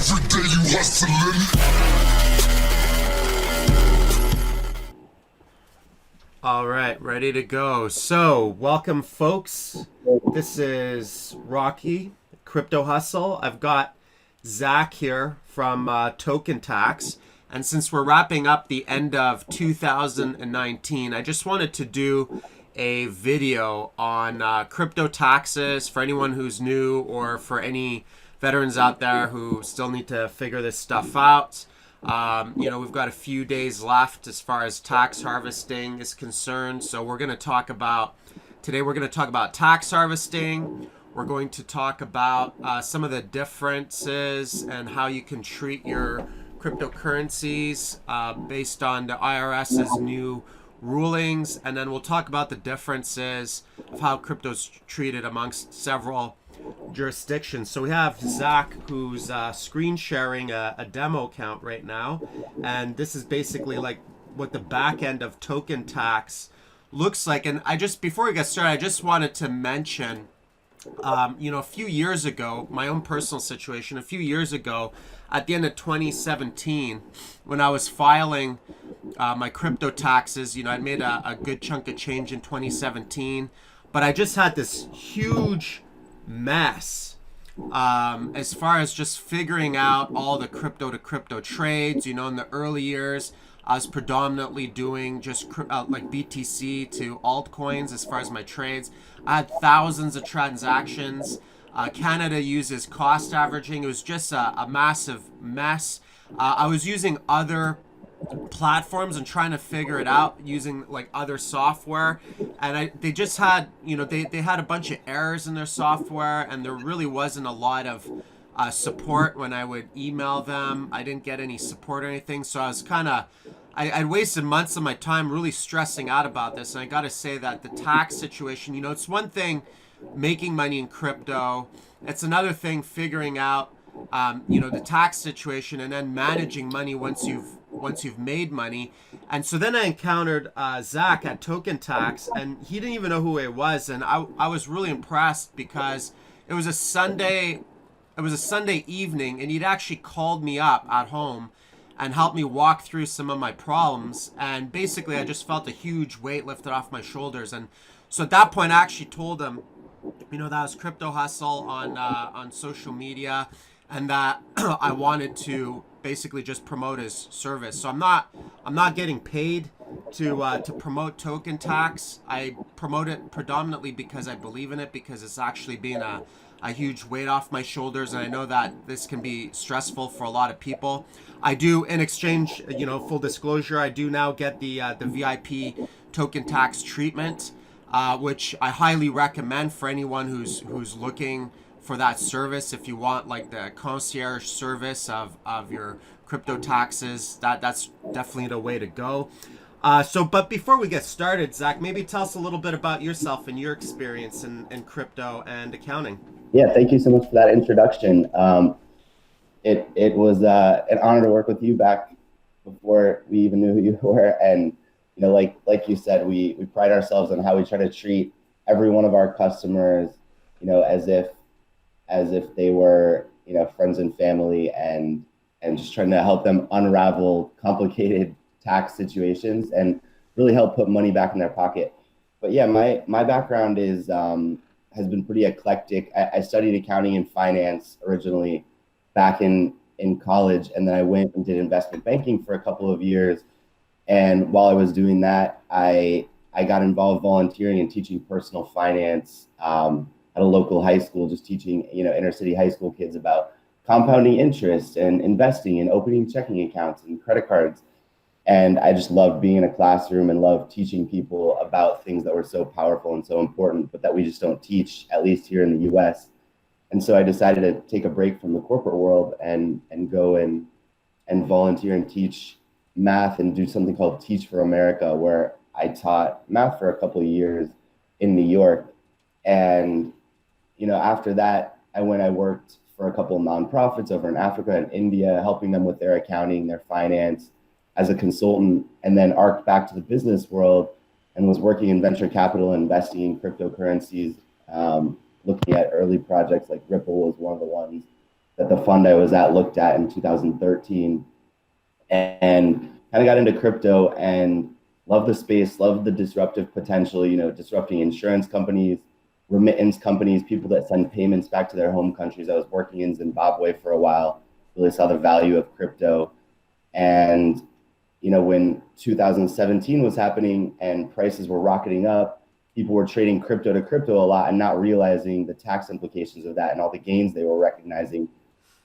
Every day you hustling. All right, ready to go. So, welcome, folks. This is Rocky, Crypto Hustle. I've got Zach here from Token Tax. And since we're wrapping up the end of 2019, I just wanted to do a video on crypto taxes for anyone who's new or for any veterans out there who still need to figure this stuff out. We've got a few days left as far as tax harvesting is concerned. So we're going to talk about, today we're going to talk about tax harvesting. We're going to talk about some of the differences and how you can treat your cryptocurrencies based on the IRS's new rulings. And then we'll talk about the differences of how crypto's treated amongst several jurisdictions. So we have Zach, who's screen sharing a demo account right now, and this is basically like what the back end of Token Tax looks like. And before we get started, I just wanted to mention, a few years ago, my own personal situation, a few years ago, at the end of 2017, when I was filing my crypto taxes, I'd made a good chunk of change in 2017, but I just had this huge mess as far as just figuring out all the crypto to crypto trades. In the early years, I was predominantly doing just like BTC to altcoins as far as my trades. I had thousands of transactions. Canada uses cost averaging. It was just a massive mess. I was using other platforms and trying to figure it out using like other software, and they just had they had a bunch of errors in their software, and there really wasn't a lot of support when I would email them. I didn't get any support or anything, so I was I'd wasted months of my time really stressing out about this. And I got to say that the tax situation, it's one thing making money in crypto, it's another thing figuring out the tax situation and then managing money once you've made money. And so then I encountered Zach at Token Tax, and he didn't even know who I was, and I was really impressed because it was a Sunday evening, and he'd actually called me up at home and helped me walk through some of my problems, and basically I just felt a huge weight lifted off my shoulders. And so at that point I actually told him that I was Crypto Hustle on social media, and that I wanted to basically just promote his service. So I'm not getting paid to promote Token Tax. I promote it predominantly because I believe in it, because it's actually been a huge weight off my shoulders, and I know that this can be stressful for a lot of people. I do, in exchange, full disclosure, I do now get the VIP Token Tax treatment, which I highly recommend for anyone who's looking for that service. If you want like the concierge service of your crypto taxes, that's definitely the way to go. But before we get started, Zach, maybe tell us a little bit about yourself and your experience in crypto and accounting. Yeah, thank you so much for that introduction. It was an honor to work with you back before we even knew who you were. And like you said, we pride ourselves on how we try to treat every one of our customers, as if they were friends and family, and just trying to help them unravel complicated tax situations and really help put money back in their pocket. But yeah, my background has been pretty eclectic. I studied accounting and finance originally back in college, and then I went and did investment banking for a couple of years. And while I was doing that, I got involved volunteering and teaching personal finance at a local high school, just teaching inner city high school kids about compounding interest and investing and opening checking accounts and credit cards. And I just loved being in a classroom and loved teaching people about things that were so powerful and so important, but that we just don't teach, at least here in the US. And so I decided to take a break from the corporate world and go and volunteer and teach math and do something called Teach for America, where I taught math for a couple of years in New York. And after that, I worked for a couple of nonprofits over in Africa and India, helping them with their accounting, their finance as a consultant, and then arced back to the business world and was working in venture capital, investing in cryptocurrencies, looking at early projects like Ripple was one of the ones that the fund I was at looked at in 2013, and kind of got into crypto and love the space, love the disruptive potential, disrupting insurance companies, remittance companies, people that send payments back to their home countries. I was working in Zimbabwe for a while, really saw the value of crypto. And, when 2017 was happening and prices were rocketing up, people were trading crypto to crypto a lot and not realizing the tax implications of that and all the gains they were recognizing.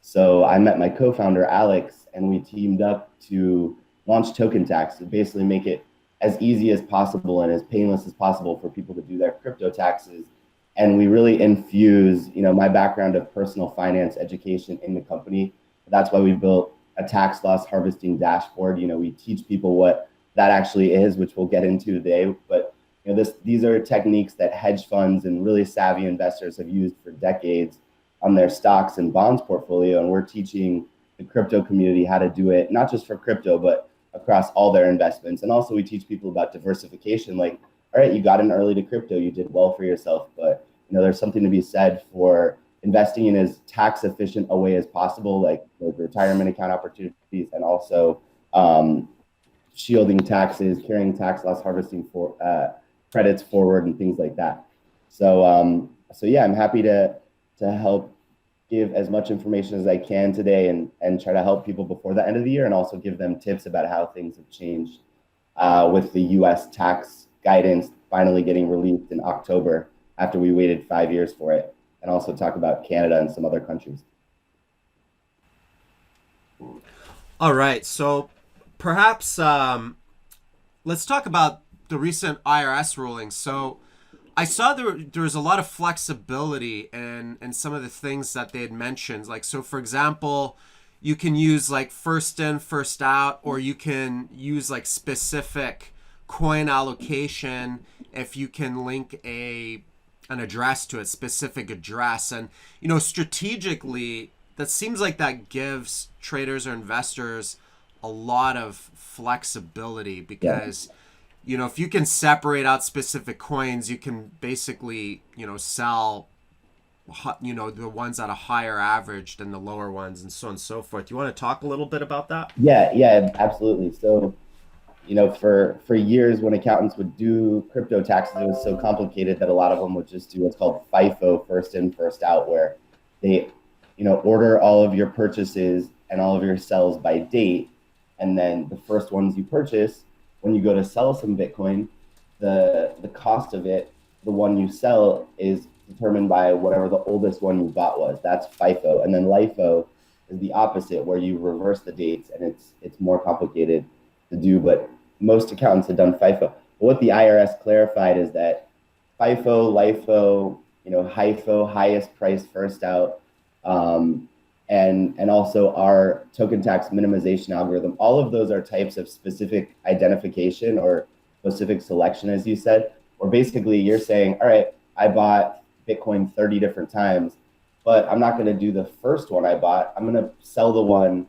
So I met my co-founder, Alex, and we teamed up to launch Token Tax to basically make it as easy as possible and as painless as possible for people to do their crypto taxes. And we really infuse, my background of personal finance education in the company. That's why we built a tax loss harvesting dashboard. We teach people what that actually is, which we'll get into today. But these are techniques that hedge funds and really savvy investors have used for decades on their stocks and bonds portfolio. And we're teaching the crypto community how to do it, not just for crypto, but across all their investments. And also we teach people about diversification. Like, all right, you got in early to crypto, you did well for yourself, but there's something to be said for investing in as tax efficient a way as possible, like retirement account opportunities, and also shielding taxes, carrying tax loss harvesting for credits forward, and things like that. So yeah, I'm happy to help give as much information as I can today and try to help people before the end of the year, and also give them tips about how things have changed with the US tax guidance finally getting released in October after we waited 5 years for it, and also talk about Canada and some other countries. All right, so perhaps let's talk about the recent IRS ruling. So I saw there was a lot of flexibility in some of the things that they had mentioned. Like, so for example, you can use like first in, first out, or you can use like specific coin allocation if you can link an address to a specific address. And, strategically, that seems like that gives traders or investors a lot of flexibility because, if you can separate out specific coins, you can basically, sell, the ones at a higher average than the lower ones, and so on and so forth. You want to talk a little bit about that? Yeah, absolutely. So, for years when accountants would do crypto taxes, it was so complicated that a lot of them would just do what's called FIFO, first in, first out, where they, order all of your purchases and all of your sells by date. And then the first ones you purchase, when you go to sell some Bitcoin, the cost of it, the one you sell, is determined by whatever the oldest one you bought was. That's FIFO. And then LIFO is the opposite, where you reverse the dates, and it's more complicated to do, but most accountants have done FIFO. But what the IRS clarified is that FIFO, LIFO, HIFO, highest price first out, and also our token tax minimization algorithm, all of those are types of specific identification or specific selection, as you said, or basically you're saying, all right, I bought Bitcoin 30 different times, but I'm not going to do the first one I bought. I'm going to sell the one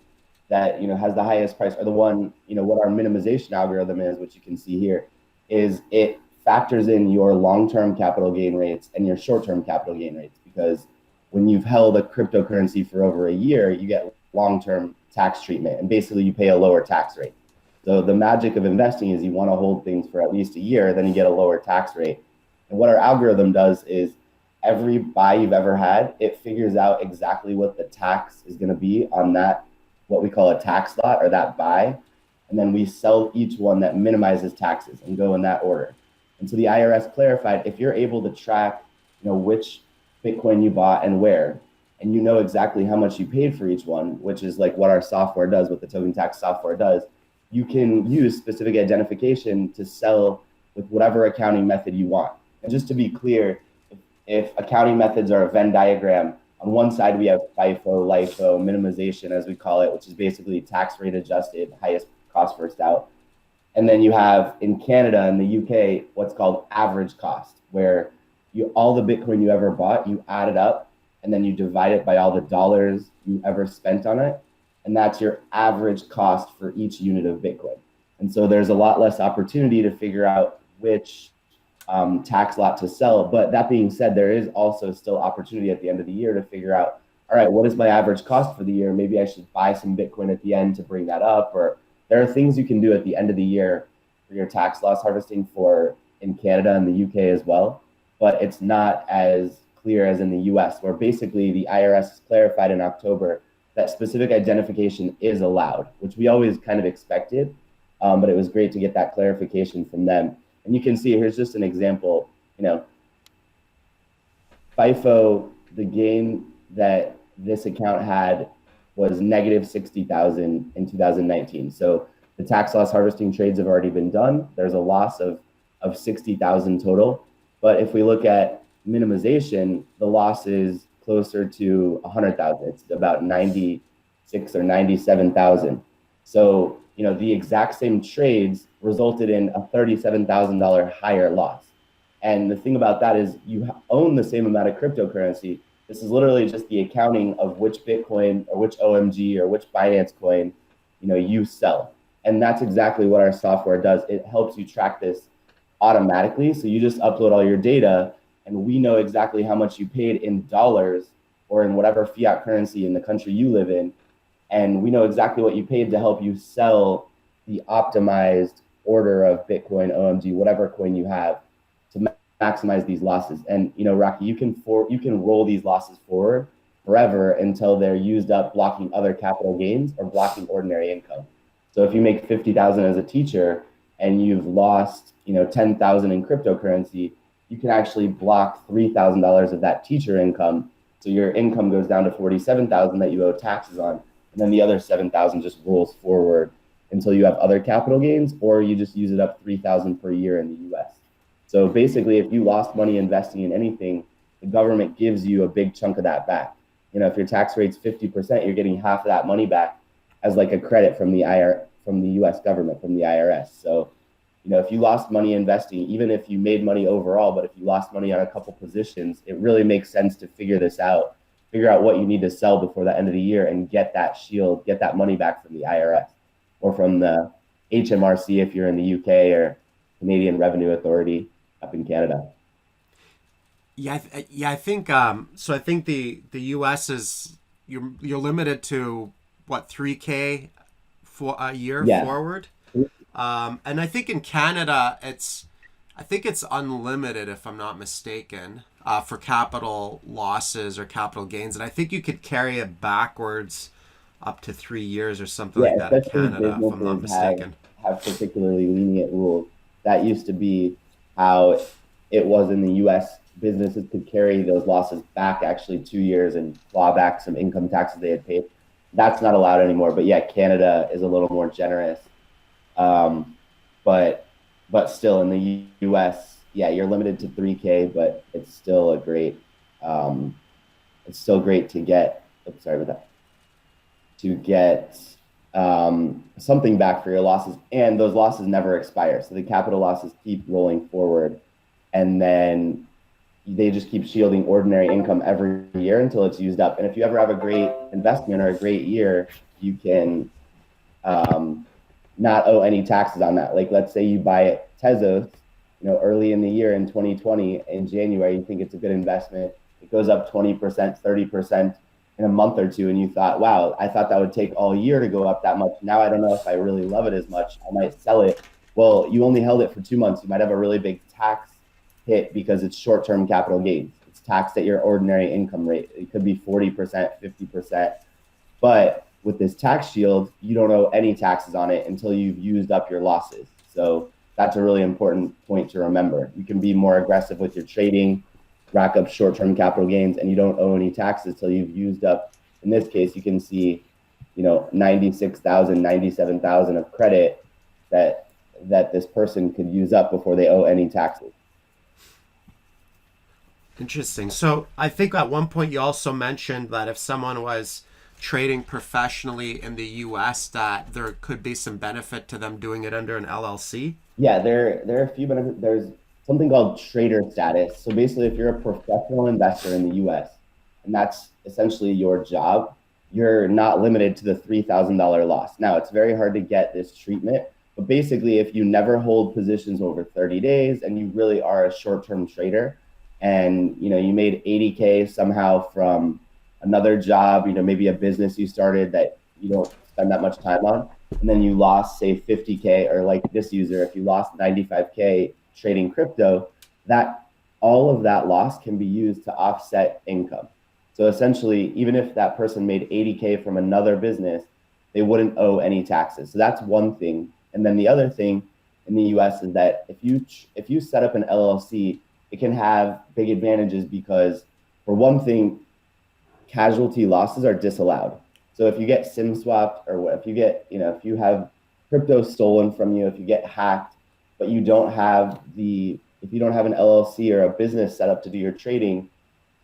that has the highest price, or the one, what our minimization algorithm is, which you can see here, is it factors in your long-term capital gain rates and your short-term capital gain rates, because when you've held a cryptocurrency for over a year, you get long-term tax treatment, and basically you pay a lower tax rate. So the magic of investing is you want to hold things for at least a year, then you get a lower tax rate. And what our algorithm does is every buy you've ever had, it figures out exactly what the tax is going to be on that, what we call a tax lot, or that buy. And then we sell each one that minimizes taxes and go in that order. And so the IRS clarified, if you're able to track, which Bitcoin you bought and where, and exactly how much you paid for each one, which is like what our software does, what the token tax software does, you can use specific identification to sell with whatever accounting method you want. And just to be clear, if accounting methods are a Venn diagram, on one side we have FIFO, LIFO, minimization, as we call it, which is basically tax rate adjusted, highest cost first out. And then you have, in Canada and the UK, what's called average cost, where all the Bitcoin you ever bought, you add it up, and then you divide it by all the dollars you ever spent on it. And that's your average cost for each unit of Bitcoin. And so there's a lot less opportunity to figure out which tax lot to sell. But that being said, there is also still opportunity at the end of the year to figure out all right, what is my average cost for the year? Maybe I should buy some Bitcoin at the end to bring that up. Or there are things you can do at the end of the year for your tax loss harvesting for in Canada and the UK as well. But it's not as clear as in the US, where basically the IRS has clarified in October that specific identification is allowed, which we always kind of expected. But it was great to get that clarification from them. And you can see here's just an example, FIFO, the gain that this account had was negative 60,000 in 2019. So the tax loss harvesting trades have already been done. There's a loss of 60,000 total. But if we look at minimization, the loss is closer to 100,000. It's about 96 or 97,000. So, the exact same trades resulted in a $37,000 higher loss. And the thing about that is you own the same amount of cryptocurrency. This is literally just the accounting of which Bitcoin or which OMG or which Binance coin, you sell. And that's exactly what our software does. It helps you track this automatically. So you just upload all your data and we know exactly how much you paid in dollars or in whatever fiat currency in the country you live in. And we know exactly what you paid to help you sell the optimized order of Bitcoin, OMG, whatever coin you have to maximize these losses. And Rocky, you can roll these losses forward forever until they're used up blocking other capital gains or blocking ordinary income. So if you make 50,000 as a teacher and you've lost 10,000 in cryptocurrency, you can actually block $3,000 of that teacher income. So your income goes down to 47,000 that you owe taxes on, and then the other 7,000 just rolls forward until you have other capital gains, or you just use it up 3,000 per year in the US. So basically, if you lost money investing in anything, the government gives you a big chunk of that back. If your tax rate's 50%, you're getting half of that money back as like a credit from the US government, from the IRS. So, if you lost money investing, even if you made money overall, but if you lost money on a couple positions, it really makes sense to figure this out, figure out what you need to sell before the end of the year and get that shield, get that money back from the IRS or from the HMRC if you're in the UK or Canadian Revenue Authority up in Canada. Yeah, I think so. I think the US is you're limited to what, 3K for a year forward. And I think in Canada I think it's unlimited if I'm not mistaken for capital losses or capital gains, and I think you could carry it backwards up to 3 years or something like that in Canada if I'm not mistaken. Have particularly lenient rules. That used to be how it was in the US. Businesses could carry those losses back actually 2 years and claw back some income taxes they had paid. That's not allowed anymore. But yeah, Canada is a little more generous. But still in the US, yeah, you're limited to 3K, but it's still a great, it's still great to get, to get something back for your losses, and those losses never expire. So the capital losses keep rolling forward, and then they just keep shielding ordinary income every year until it's used up. And if you ever have a great investment or a great year, you can not owe any taxes on that. Like, let's say you buy Tezos, early in the year in 2020, in January, you think it's a good investment. It goes up 20%, 30% in a month or two. And you thought, wow, I thought that would take all year to go up that much. Now I don't know if I really love it as much. I might sell it. Well, you only held it for 2 months. You might have a really big tax hit because it's short-term capital gains. It's taxed at your ordinary income rate. It could be 40%, 50%. But with this tax shield, you don't owe any taxes on it until you've used up your losses. So that's a really important point to remember. You can be more aggressive with your trading, rack up short-term capital gains, and you don't owe any taxes till you've used up. In this case, you can see, 96,000, 97,000 of credit that this person could use up before they owe any taxes. Interesting. So I think at one point you also mentioned that if someone was trading professionally in the US, that there could be some benefit to them doing it under an LLC. Yeah, there are a few benefits. There's something called trader status. So basically, if you're a professional investor in the US, and that's essentially your job, you're not limited to the $3,000 loss. Now, it's very hard to get this treatment, but basically, if you never hold positions over 30 days and you really are a short-term trader, and you made 80K somehow from another job, maybe a business you started that you don't spend that much time on, and then you lost, say, 50K, or like this user, if you lost 95K trading crypto, that all of that loss can be used to offset income. So essentially, even if that person made 80K from another business, they wouldn't owe any taxes. So that's one thing. And then the other thing in the US is that if you set up an LLC, it can have big advantages because, for one thing, casualty losses are disallowed. So if you get SIM swapped, or if you get, if you have crypto stolen from you, if you get hacked, but you don't have if you don't have an LLC or a business set up to do your trading,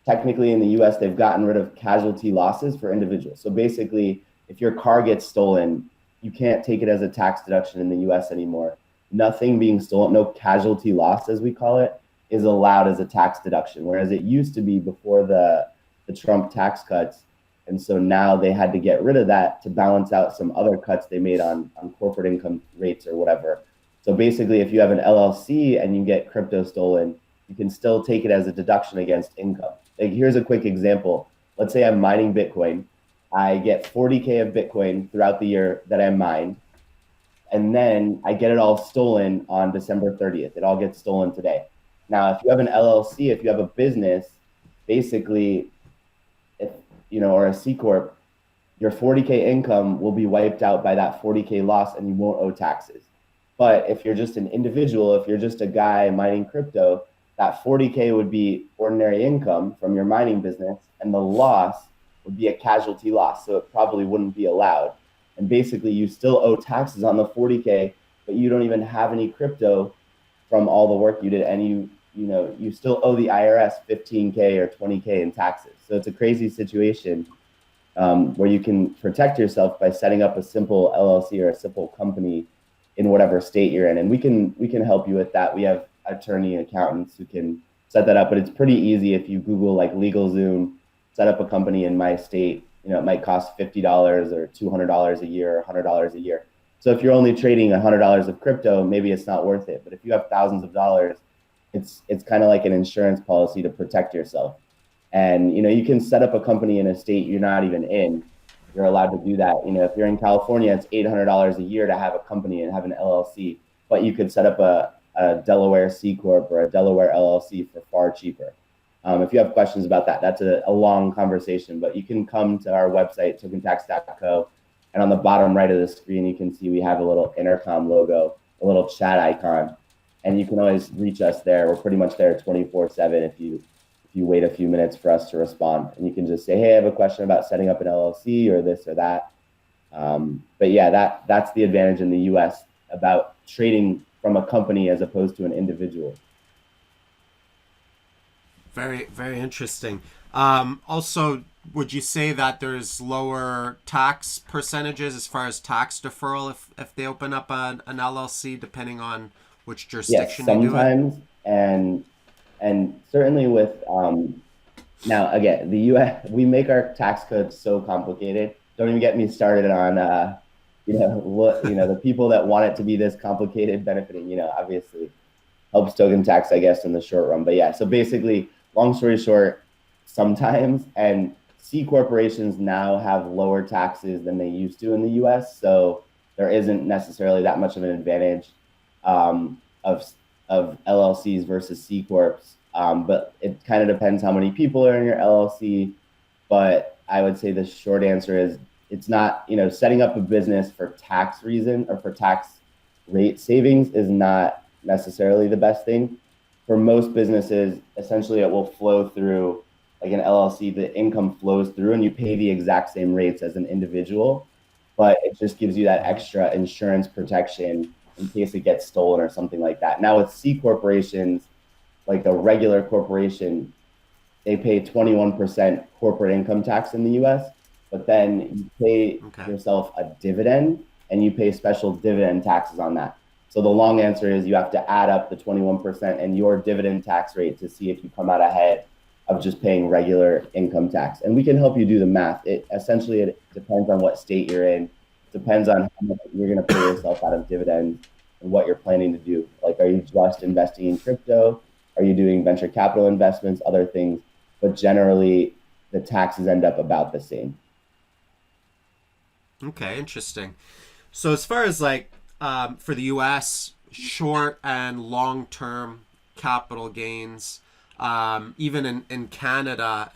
technically in the US, they've gotten rid of casualty losses for individuals. So basically, if your car gets stolen, you can't take it as a tax deduction in the US anymore. Nothing being stolen, no casualty loss, as we call it, is allowed as a tax deduction, whereas it used to be before the Trump tax cuts. And so now they had to get rid of that to balance out some other cuts they made on corporate income rates or whatever. So basically, if you have an LLC and you get crypto stolen, you can still take it as a deduction against income. Like, here's a quick example. Let's say I'm mining Bitcoin. I get 40K of Bitcoin throughout the year that I mined, and then I get it all stolen on December 30th. It all gets stolen today. Now, if you have an LLC, if you have a business, basically, or a C Corp, your 40K income will be wiped out by that 40K loss and you won't owe taxes. But if you're just an individual, if you're just a guy mining crypto, that 40K would be ordinary income from your mining business, and the loss would be a casualty loss. So it probably wouldn't be allowed. And basically, you still owe taxes on the 40K, but you don't even have any crypto from all the work you did. And you still owe the IRS 15K or 20K in taxes. So it's a crazy situation where you can protect yourself by setting up a simple LLC or a simple company in whatever state you're in. And we can help you with that. We have attorney accountants who can set that up, but it's pretty easy. If you Google like LegalZoom, set up a company in my state, it might cost $50 or $200 a year or $100 a year. So if you're only trading $100 of crypto, maybe it's not worth it. But if you have thousands of dollars, it's kind of like an insurance policy to protect yourself. And you can set up a company in a state you're not even in. You're allowed to do that. If you're in California, it's $800 a year to have a company and have an LLC, but you could set up a Delaware C Corp or a Delaware LLC for far cheaper. If you have questions about that, that's a long conversation, but you can come to our website, tokentax.co, and on the bottom right of the screen, you can see we have a little intercom logo, a little chat icon, and you can always reach us there. We're pretty much there 24/7 if you wait a few minutes for us to respond. And you can just say, hey, I have a question about setting up an LLC or this or that. But yeah, that's the advantage in the US about trading from a company as opposed to an individual. Very, very interesting. Also, would you say that there's lower tax percentages as far as tax deferral if they open up an LLC, depending on which jurisdiction yes, you do it? sometimes, and certainly with now again, the US, we make our tax codes so complicated. Don't even get me started on the people that want it to be this complicated benefiting. Obviously helps token tax, I guess, in the short run. But yeah, so basically, long story short, sometimes, and C corporations now have lower taxes than they used to in the US. So there isn't necessarily that much of an advantage of LLCs versus C corps. But it kind of depends how many people are in your LLC. But I would say the short answer is it's not, setting up a business for tax reason or for tax rate savings is not necessarily the best thing. For most businesses, essentially it will flow through, like an LLC, the income flows through and you pay the exact same rates as an individual, but it just gives you that extra insurance protection in case it gets stolen or something like that. Now with C corporations, like a regular corporation, they pay 21% corporate income tax in the US, but then you pay yourself a dividend and you pay special dividend taxes on that. So the long answer is you have to add up the 21% and your dividend tax rate to see if you come out ahead of just paying regular income tax. And we can help you do the math. It depends on what state you're in. It depends on how much you're going to pay yourself out of dividends and what you're planning to do. Like, are you just investing in crypto? Are you doing venture capital investments, other things? But generally, the taxes end up about the same. Okay, interesting. So as far as like for the U.S. short and long-term capital gains, even in Canada,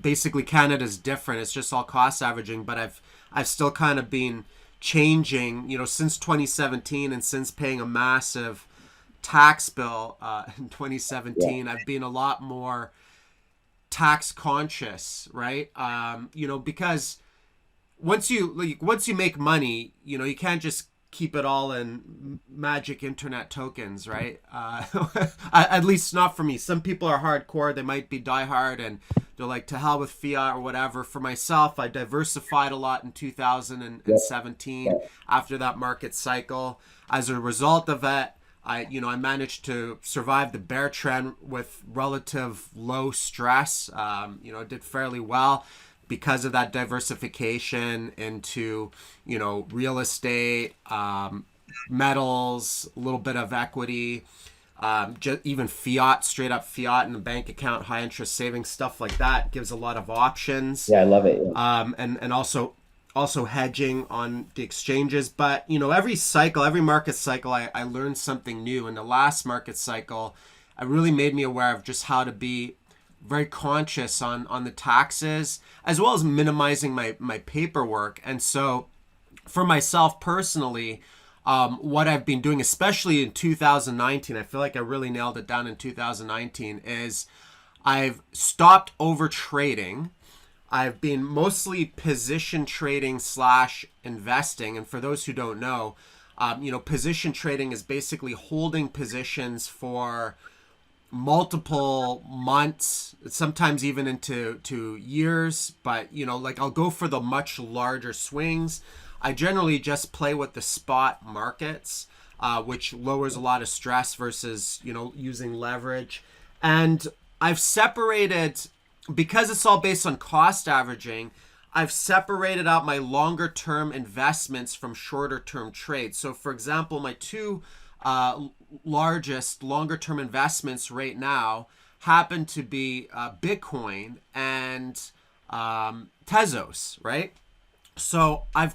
basically Canada's different. It's just all cost averaging, but I've still kind of been changing, since 2017 and since paying a massive tax bill in 2017. Yeah. I've been a lot more tax conscious, right? Because once you make money, you can't just keep it all in magic internet tokens, right? At least not for me. Some people are hardcore. They might be diehard and they're like, to hell with fiat or whatever. For myself, I diversified a lot in 2017 Yeah. after that market cycle. As a result of it, I managed to survive the bear trend with relative low stress. Did fairly well because of that diversification into, real estate, metals, a little bit of equity, just even fiat, straight up fiat in the bank account, high interest savings, stuff like that gives a lot of options. Yeah, I love it. Yeah. And also hedging on the exchanges. But every cycle, every market cycle, I learned something new. In the last market cycle, it really made me aware of just how to be very conscious on the taxes, as well as minimizing my paperwork. And so for myself personally, what I've been doing, especially in 2019, I feel like I really nailed it down in 2019, is I've stopped over trading. I've been mostly position trading / investing. And for those who don't know, position trading is basically holding positions for multiple months, sometimes even into years. But like I'll go for the much larger swings. I generally just play with the spot markets, which lowers a lot of stress versus using leverage. And I've separated, because it's all based on cost averaging, I've separated out my longer term investments from shorter term trades. So for example, my two largest longer term investments right now happen to be Bitcoin and Tezos, right? So I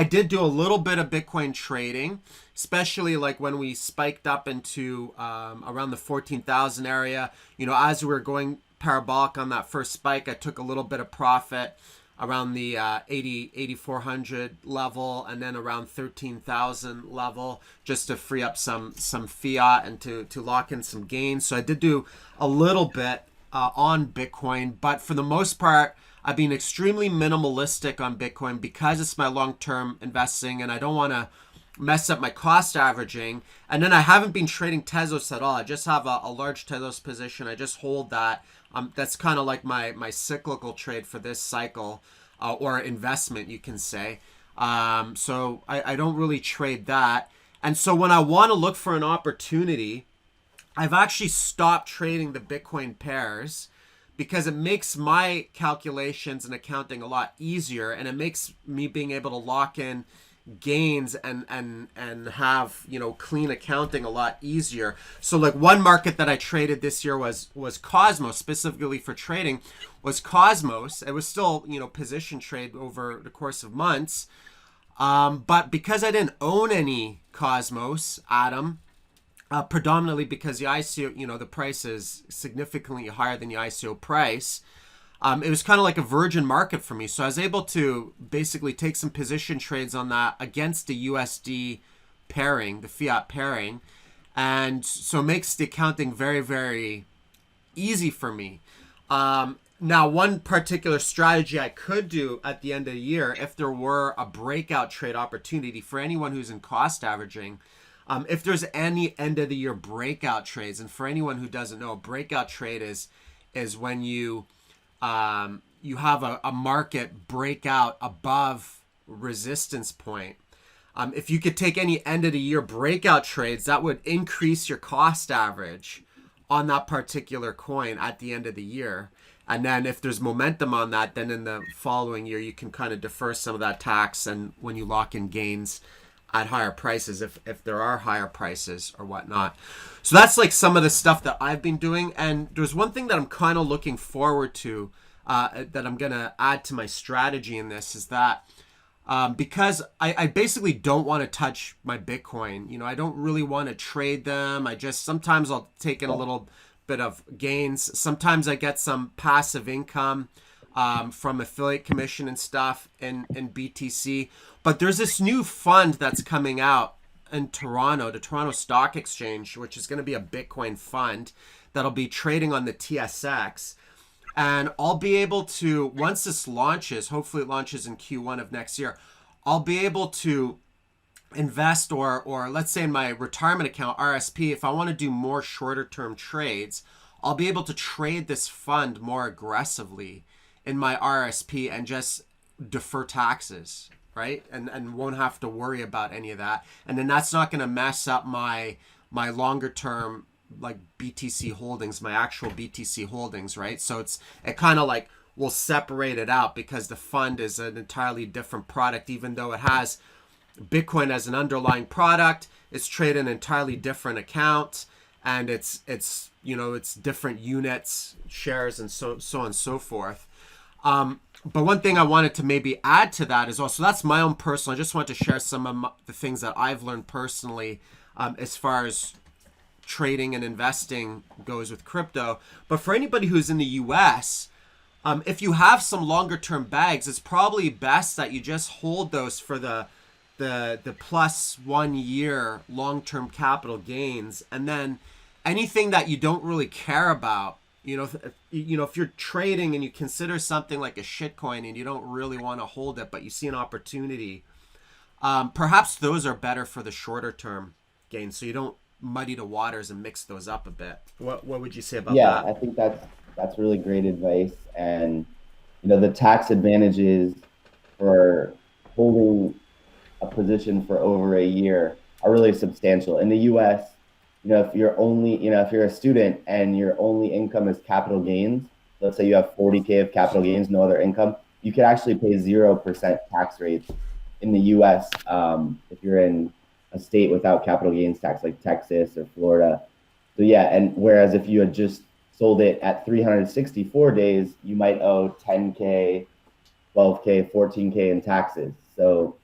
did do a little bit of Bitcoin trading, especially like when we spiked up into around the 14,000 area. As we were going parabolic on that first spike, I took a little bit of profit around the 8,400 level, and then around 13,000 level, just to free up some fiat and to lock in some gains. So I did do a little bit on Bitcoin, but for the most part, I've been extremely minimalistic on Bitcoin because it's my long-term investing and I don't want to mess up my cost averaging. And then I haven't been trading Tezos at all. I just have a large Tezos position. I just hold that. That's kind of like my cyclical trade for this cycle, or investment, you can say. So I don't really trade that. And so when I want to look for an opportunity, I've actually stopped trading the Bitcoin pairs because it makes my calculations and accounting a lot easier, and it makes me being able to lock in gains and have clean accounting a lot easier. So like one market that I traded this year was Cosmos, specifically for trading was Cosmos. It was still position trade over the course of months, but because I didn't own any Cosmos, Adam, predominantly because the ICO, the price is significantly higher than the ICO price. It was kind of like a virgin market for me. So I was able to basically take some position trades on that against the USD pairing, the fiat pairing. And so it makes the accounting very, very easy for me. Now, one particular strategy I could do at the end of the year, if there were a breakout trade opportunity for anyone who's in cost averaging, if there's any end of the year breakout trades, and for anyone who doesn't know, a breakout trade is when you have a market breakout above resistance point. If you could take any end of the year breakout trades, that would increase your cost average on that particular coin at the end of the year. And then if there's momentum on that, then in the following year, you can kind of defer some of that tax. And when you lock in gains, at higher prices if there are higher prices or whatnot. So that's like some of the stuff that I've been doing. And there's one thing that I'm kind of looking forward to that I'm going to add to my strategy in this is that because I basically don't want to touch my Bitcoin. You know, I don't really want to trade them. Sometimes I'll take in a little bit of gains. Sometimes I get some passive income from affiliate commission and stuff in BTC. But there's this new fund that's coming out in Toronto, the Toronto Stock Exchange, which is going to be a Bitcoin fund that'll be trading on the TSX. And I'll be able to, once this launches, hopefully it launches in Q1 of next year, I'll be able to invest or let's say in my retirement account, RSP, if I want to do more shorter term trades, I'll be able to trade this fund more aggressively in my RSP and just defer taxes, right? And won't have to worry about any of that. And then that's not going to mess up my longer term like BTC holdings, my actual BTC holdings, right? So it kind of like will separate it out because the fund is an entirely different product, even though it has Bitcoin as an underlying product. It's traded in an entirely different account, and it's you know, it's different units, shares, and so on and so forth. But one thing I wanted to maybe add to that is also, that's my own personal, I just want to share some of the things that I've learned personally as far as trading and investing goes with crypto. But for anybody who's in the US, if you have some longer term bags, it's probably best that you just hold those for the plus 1 year long-term capital gains. And then anything that you don't really care about, if you're trading and you consider something like a shitcoin and you don't really want to hold it, but you see an opportunity, perhaps those are better for the shorter term gains. So you don't muddy the waters and mix those up a bit. What would you say about that? Yeah, I think that's really great advice. And the tax advantages for holding a position for over a year are really substantial. In the US, if you're a student and your only income is capital gains, let's say you have 40K of capital gains, no other income, you could actually pay 0% tax rates in the US if you're in a state without capital gains tax like Texas or Florida. So yeah, and whereas if you had just sold it at 364 days, you might owe 10K, 12K, 14K in taxes. So,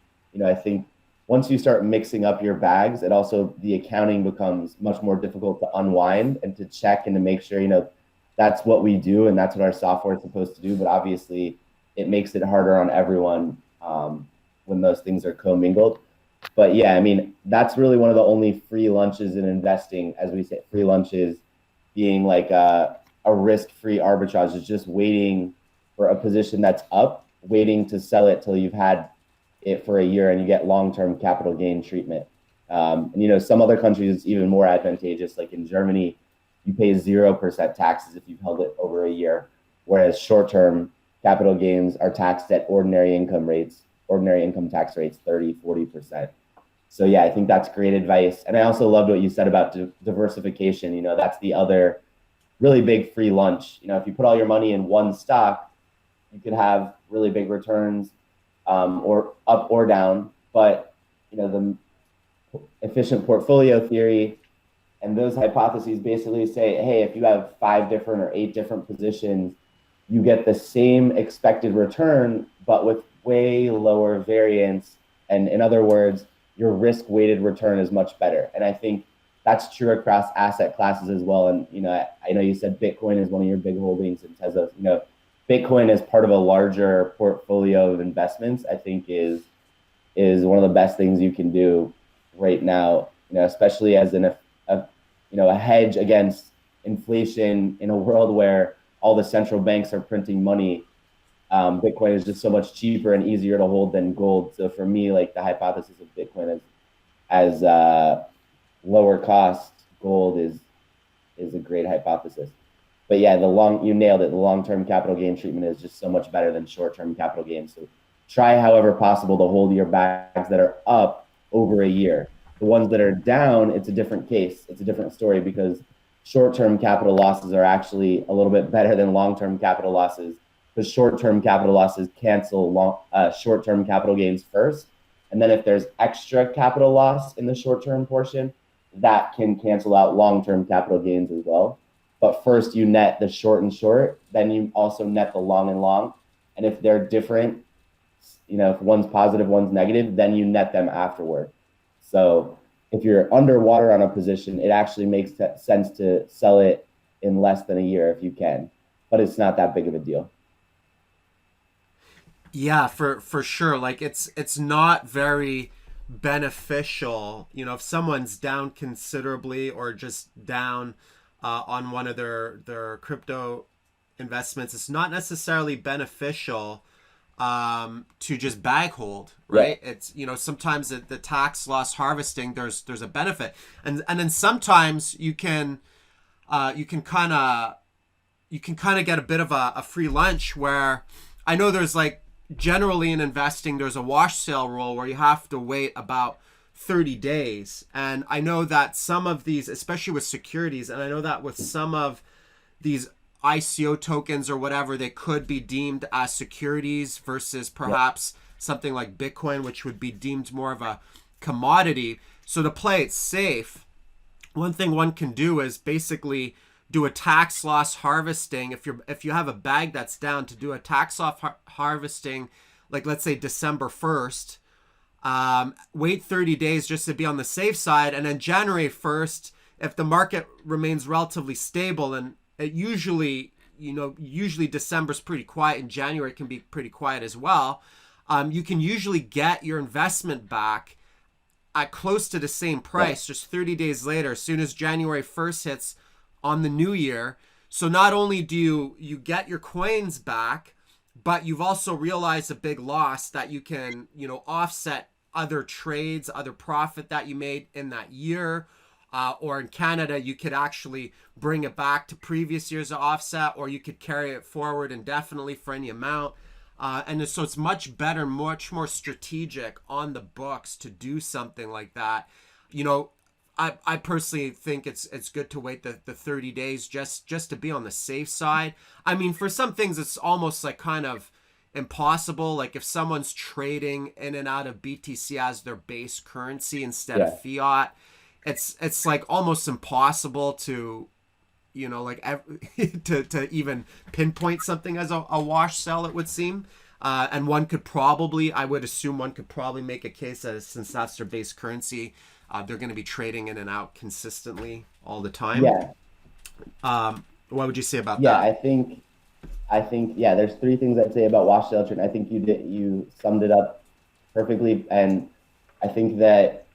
I think once you start mixing up your bags, the accounting becomes much more difficult to unwind and to check and to make sure, that's what we do and that's what our software is supposed to do. But obviously it makes it harder on everyone when those things are commingled. But yeah, that's really one of the only free lunches in investing, as we say, free lunches being like a risk-free arbitrage is just waiting for a position that's up, waiting to sell it till you've had it for a year and you get long-term capital gain treatment. Some other countries it's even more advantageous. Like in Germany, you pay 0% taxes if you've held it over a year, whereas short-term capital gains are taxed at ordinary income tax rates, 30, 40%. So yeah, I think that's great advice. And I also loved what you said about diversification. That's the other really big free lunch. If you put all your money in one stock, you could have really big returns or up or down. But, the efficient portfolio theory and those hypotheses basically say, hey, if you have 5 different or 8 different positions, you get the same expected return, but with way lower variance. And in other words, your risk-weighted return is much better. And I think that's true across asset classes as well. And, I know you said Bitcoin is one of your big holdings in Tesla. Bitcoin as part of a larger portfolio of investments, I think is one of the best things you can do right now, especially as a hedge against inflation in a world where all the central banks are printing money. Bitcoin is just so much cheaper and easier to hold than gold. So for me, like the hypothesis of Bitcoin as lower cost gold is a great hypothesis. But yeah, you nailed it. The long-term capital gain treatment is just so much better than short-term capital gains. So try however possible to hold your bags that are up over a year. The ones that are down, it's a different case. It's a different story because short-term capital losses are actually a little bit better than long-term capital losses, because short-term capital losses cancel short-term capital gains first, And then if there's extra capital loss in the short-term portion, that can cancel out long-term capital gains as well. But first you net the short and short, then you also net the long and long. And if they're different, if one's positive, one's negative, then you net them afterward. So if you're underwater on a position, it actually makes sense to sell it in less than a year if you can, but it's not that big of a deal. Yeah, for sure. Like it's not very beneficial, if someone's down considerably or just down on one of their crypto investments. It's not necessarily beneficial to just bag hold, right? Yeah. It's sometimes the tax loss harvesting there's a benefit, and then sometimes you can kind of get a bit of a free lunch where I know there's like generally in investing there's a wash sale rule where you have to wait about 30 days, and I know that some of these, especially with securities, and I know that with some of these ICO tokens or whatever, they could be deemed as securities versus perhaps something like Bitcoin, which would be deemed more of a commodity. So to play it safe, one thing one can do is basically do a tax loss harvesting. If you have a bag that's down, to do a tax loss harvesting, like let's say December 1st, wait 30 days just to be on the safe side, and then January 1st, if the market remains relatively stable, and it usually December's pretty quiet and January can be pretty quiet as well, you can usually get your investment back at close to the same price just 30 days later, as soon as January 1st hits on the new year. So not only do you get your coins back, but you've also realized a big loss that you can, offset other trades, other profit that you made in that year. Or in Canada, you could actually bring it back to previous years of offset, or you could carry it forward indefinitely for any amount. And so it's much better, much more strategic on the books to do something like that. I personally think it's good to wait the 30 days just to be on the safe side. I mean, for some things, it's almost like kind of impossible. Like if someone's trading in and out of BTC as their base currency instead of fiat, it's like almost impossible to, to even pinpoint something as a wash sell, it would seem. And I would assume one could probably make a case that since that's their base currency, they're going to be trading in and out consistently all the time. Yeah. What would you say about that? Yeah, I think there's three things I'd say about wash sale trade. I think you summed it up perfectly, and I think that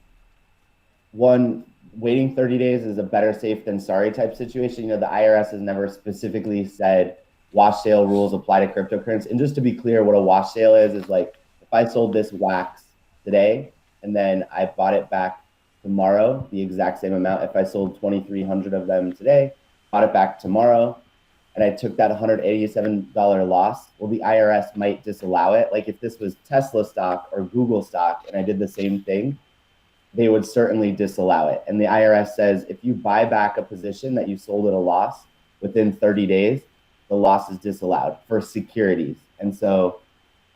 one, waiting 30 days is a better safe than sorry type situation. The IRS has never specifically said wash sale rules apply to cryptocurrency. And just to be clear, what a wash sale is like if I sold this wax today and then I bought it back tomorrow, the exact same amount. If I sold 2,300 of them today, bought it back tomorrow, and I took that $187 loss, well, the IRS might disallow it. Like if this was Tesla stock or Google stock and I did the same thing, they would certainly disallow it. And the IRS says if you buy back a position that you sold at a loss within 30 days, the loss is disallowed for securities. And so,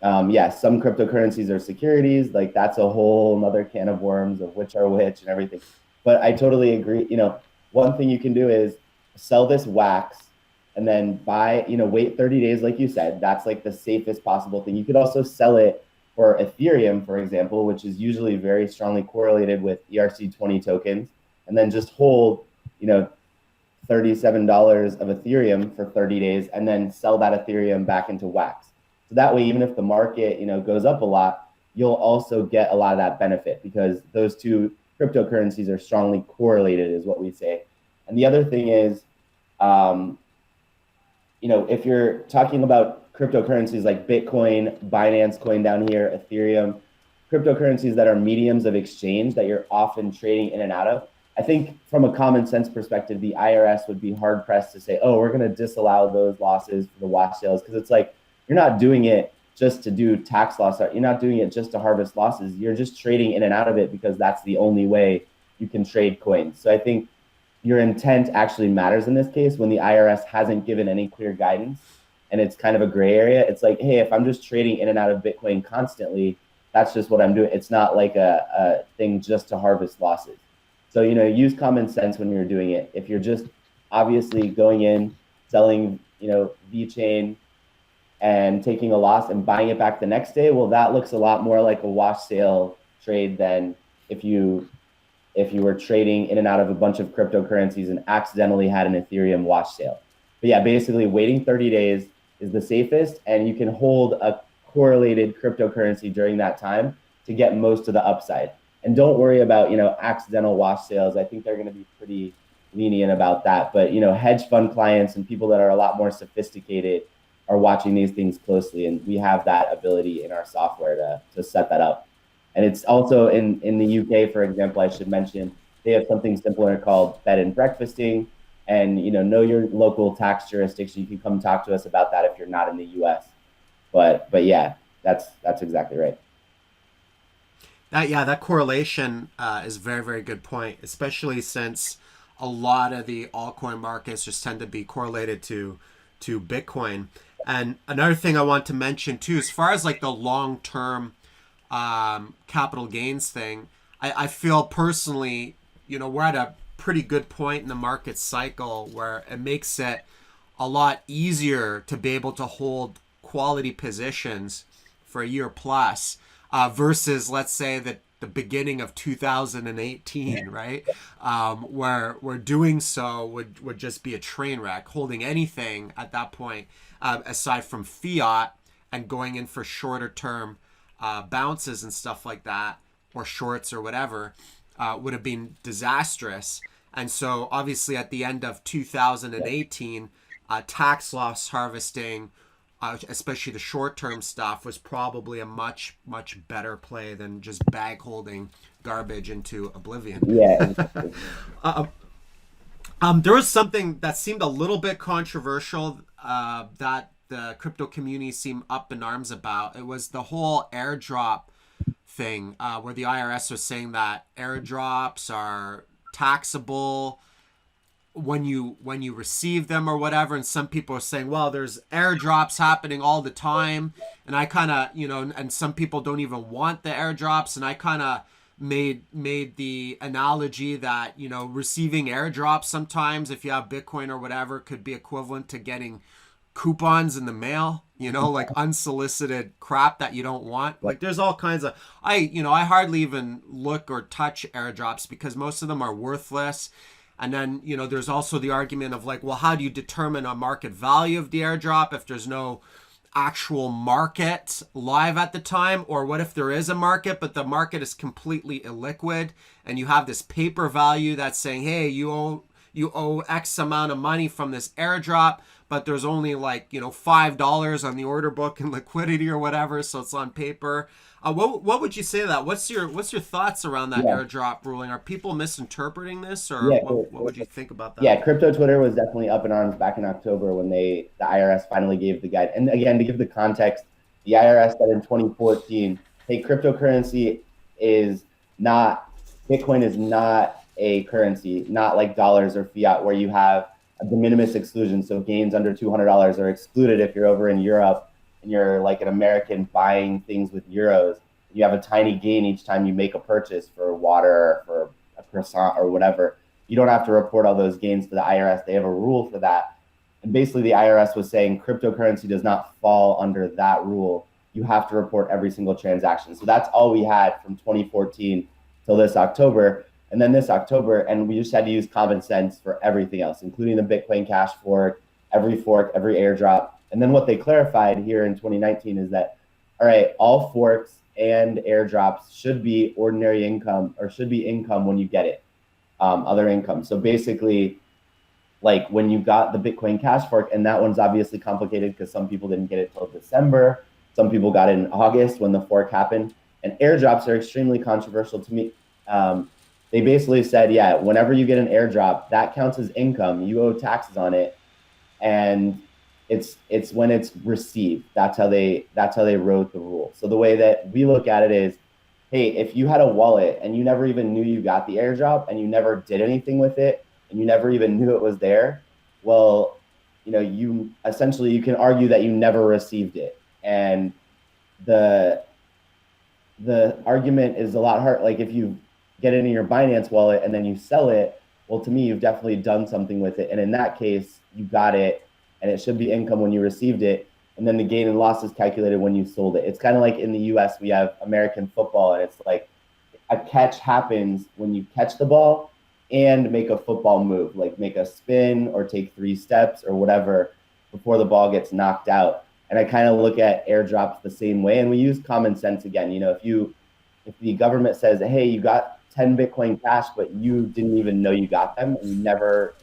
some cryptocurrencies are securities. Like that's a whole nother can of worms of which are which and everything. But I totally agree. One thing you can do is sell this wax and then buy, wait 30 days, like you said. That's like the safest possible thing. You could also sell it for Ethereum, for example, which is usually very strongly correlated with ERC20 tokens, and then just hold, $37 of Ethereum for 30 days and then sell that Ethereum back into wax. So that way, even if the market, goes up a lot, you'll also get a lot of that benefit because those two cryptocurrencies are strongly correlated, is what we say. And the other thing is, if you're talking about cryptocurrencies like Bitcoin, Binance Coin down here, Ethereum, cryptocurrencies that are mediums of exchange that you're often trading in and out of, I think from a common sense perspective, the IRS would be hard pressed to say, oh, we're going to disallow those losses for the wash sales, because it's like you're not doing it just to do tax loss. You're not doing it just to harvest losses. You're just trading in and out of it because that's the only way you can trade coins. So I think your intent actually matters in this case when the IRS hasn't given any clear guidance and it's kind of a gray area. It's like, hey, if I'm just trading in and out of Bitcoin constantly, that's just what I'm doing. It's not like a thing just to harvest losses. So, use common sense when you're doing it. If you're just obviously going in, selling, VeChain and taking a loss and buying it back the next day, well, that looks a lot more like a wash sale trade than if you were trading in and out of a bunch of cryptocurrencies and accidentally had an Ethereum wash sale. But yeah, basically waiting 30 days is the safest, and you can hold a correlated cryptocurrency during that time to get most of the upside. And don't worry about, accidental wash sales. I think they're going to be pretty lenient about that. But, hedge fund clients and people that are a lot more sophisticated are watching these things closely. And we have that ability in our software to set that up. And it's also in the UK, for example, I should mention, they have something simpler called bed and breakfasting. And, know your local tax jurisdiction. You can come talk to us about that if you're not in the US. But yeah, that's exactly right. That correlation is a very, very good point, especially since a lot of the altcoin markets just tend to be correlated to Bitcoin. And another thing I want to mention too, as far as like the long-term capital gains thing, I feel personally, we're at a pretty good point in the market cycle where it makes it a lot easier to be able to hold quality positions for a year plus versus, let's say, that the beginning of 2018, right? Where doing so would just be a train wreck. Holding anything at that point, aside from fiat and going in for shorter term bounces and stuff like that, or shorts or whatever, would have been disastrous. And so obviously at the end of 2018, tax loss harvesting, especially the short-term stuff, was probably a much, much better play than just bag holding garbage into oblivion. Yeah. There was something that seemed a little bit controversial that the crypto community seemed up in arms about. It was the whole airdrop thing, where the IRS was saying that airdrops are taxable when you receive them or whatever, and some people are saying, well, there's airdrops happening all the time, and I kind of, and some people don't even want the airdrops, and I kind of made the analogy that, receiving airdrops sometimes, if you have Bitcoin or whatever, could be equivalent to getting coupons in the mail, like unsolicited crap that you don't want. Like there's all kinds of, I hardly even look or touch airdrops because most of them are worthless. And then, there's also the argument of like, well, how do you determine a market value of the airdrop if there's no actual market live at the time? Or what if there is a market, but the market is completely illiquid and you have this paper value that's saying, hey, you owe X amount of money from this airdrop, but there's only like, $5 on the order book and liquidity or whatever, so it's on paper. What would you say to that? What's your thoughts around that airdrop ruling? Are people misinterpreting this, or what would you think about that? Yeah, crypto Twitter was definitely up in arms back in October when the IRS finally gave the guide. And again, to give the context, the IRS said in 2014, hey, cryptocurrency is not, Bitcoin is not a currency, not like dollars or fiat where you have a de minimis exclusion. So gains under $200 are excluded if you're over in Europe and you're like an American buying things with euros. You have a tiny gain each time you make a purchase for water or for a croissant or whatever. You don't have to report all those gains to the IRS. They have a rule for that. And basically the IRS was saying cryptocurrency does not fall under that rule. You have to report every single transaction. So that's all we had from 2014 till this October. And then this October, and we just had to use common sense for everything else, including the Bitcoin Cash fork, every airdrop. And then what they clarified here in 2019 is that, all right, all forks and airdrops should be ordinary income or should be income when you get it, other income. So basically, like when you got the Bitcoin Cash fork, and that one's obviously complicated because some people didn't get it till December. Some people got it in August when the fork happened. And airdrops are extremely controversial to me. They basically said, yeah, whenever you get an airdrop, that counts as income. You owe taxes on it, and it's when it's received. That's how they wrote the rule. So the way that we look at it is, hey, if you had a wallet and you never even knew you got the airdrop and you never did anything with it and you never even knew it was there, well, you essentially, you can argue that you never received it. And the the argument is a lot hard. Like if you get it in your Binance wallet and then you sell it, well, to me, you've definitely done something with it. And in that case, you got it and it should be income when you received it. And then the gain and loss is calculated when you sold it. It's kind of like in the US, we have American football, and it's like a catch happens when you catch the ball and make a football move, like make a spin or take 3 steps or whatever before the ball gets knocked out. And I kind of look at airdrops the same way. And we use common sense again. If the government says, hey, you got 10 Bitcoin cash, but you didn't even know you got them, and you never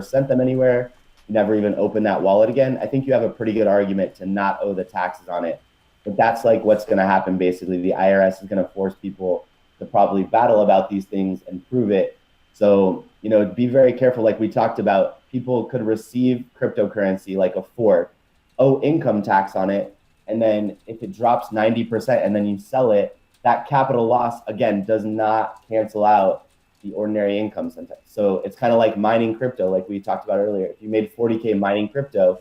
sent them anywhere, you never even opened that wallet again, I think you have a pretty good argument to not owe the taxes on it. But that's like what's going to happen. Basically, the IRS is going to force people to probably battle about these things and prove it. So, be very careful. Like we talked about, people could receive cryptocurrency like a fork, owe income tax on it. And then if it drops 90% and then you sell it, that capital loss, again, does not cancel out the ordinary income sometimes. So it's kind of like mining crypto, like we talked about earlier. If you made 40K mining crypto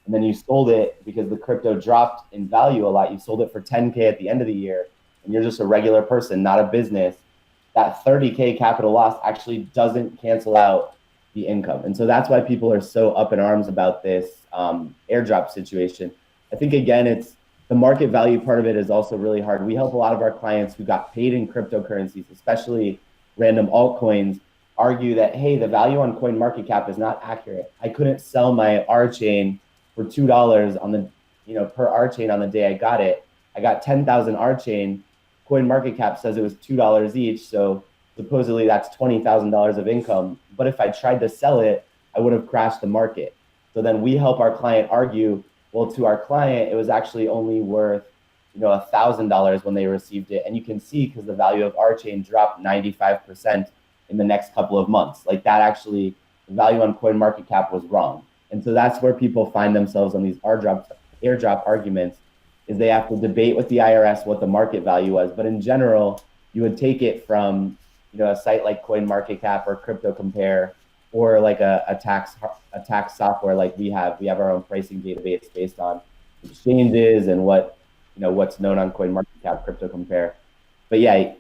and then you sold it because the crypto dropped in value a lot, you sold it for 10K at the end of the year, and you're just a regular person, not a business, that 30K capital loss actually doesn't cancel out the income. And so that's why people are so up in arms about this airdrop situation. I think, again, it's the market value part of it is also really hard. We help a lot of our clients who got paid in cryptocurrencies, especially random altcoins, argue that, hey, the value on CoinMarketCap is not accurate. I couldn't sell my R chain for $2 on per R chain on the day I got it. I got 10,000 R chain. CoinMarketCap says it was $2 each. So supposedly that's $20,000 of income. But if I tried to sell it, I would have crashed the market. So then we help our client argue, well, to our client, it was actually only worth, $1,000 when they received it. And you can see, because the value of our chain dropped 95% in the next couple of months. Like that actually, the value on CoinMarketCap was wrong. And so that's where people find themselves on these airdrop arguments, is they have to debate with the IRS what the market value was. But in general, you would take it from, a site like CoinMarketCap or Crypto Compare, or like a tax software like we have. We have our own pricing database based on exchanges and what's known on CoinMarketCap, Crypto Compare. But yeah,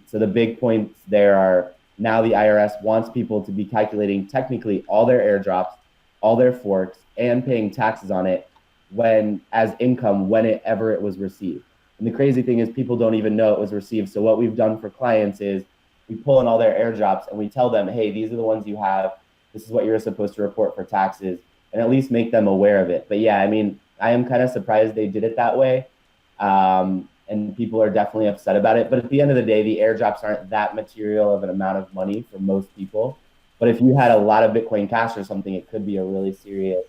so the big points there are, now the IRS wants people to be calculating technically all their airdrops, all their forks, and paying taxes on it as income whenever it was received. And the crazy thing is, people don't even know it was received. So what we've done for clients is we pull in all their airdrops and we tell them, hey, these are the ones you have. This is what you're supposed to report for taxes, and at least make them aware of it. But yeah, I am kind of surprised they did it that way. And people are definitely upset about it. But at the end of the day, the airdrops aren't that material of an amount of money for most people. But if you had a lot of Bitcoin Cash or something, it could be a really serious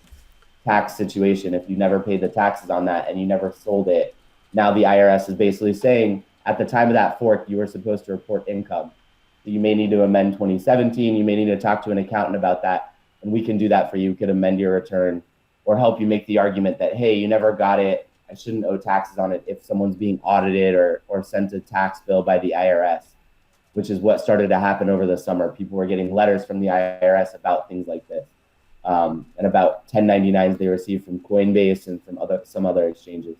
tax situation if you never paid the taxes on that and you never sold it. Now the IRS is basically saying, at the time of that fork, you were supposed to report income. So you may need to amend 2017. You may need to talk to an accountant about that. And we can do that for you. We could amend your return or help you make the argument that, hey, you never got it. I shouldn't owe taxes on it if someone's being audited or sent a tax bill by the IRS, which is what started to happen over the summer. People were getting letters from the IRS about things like this, and about 1099s they received from Coinbase and from some other exchanges.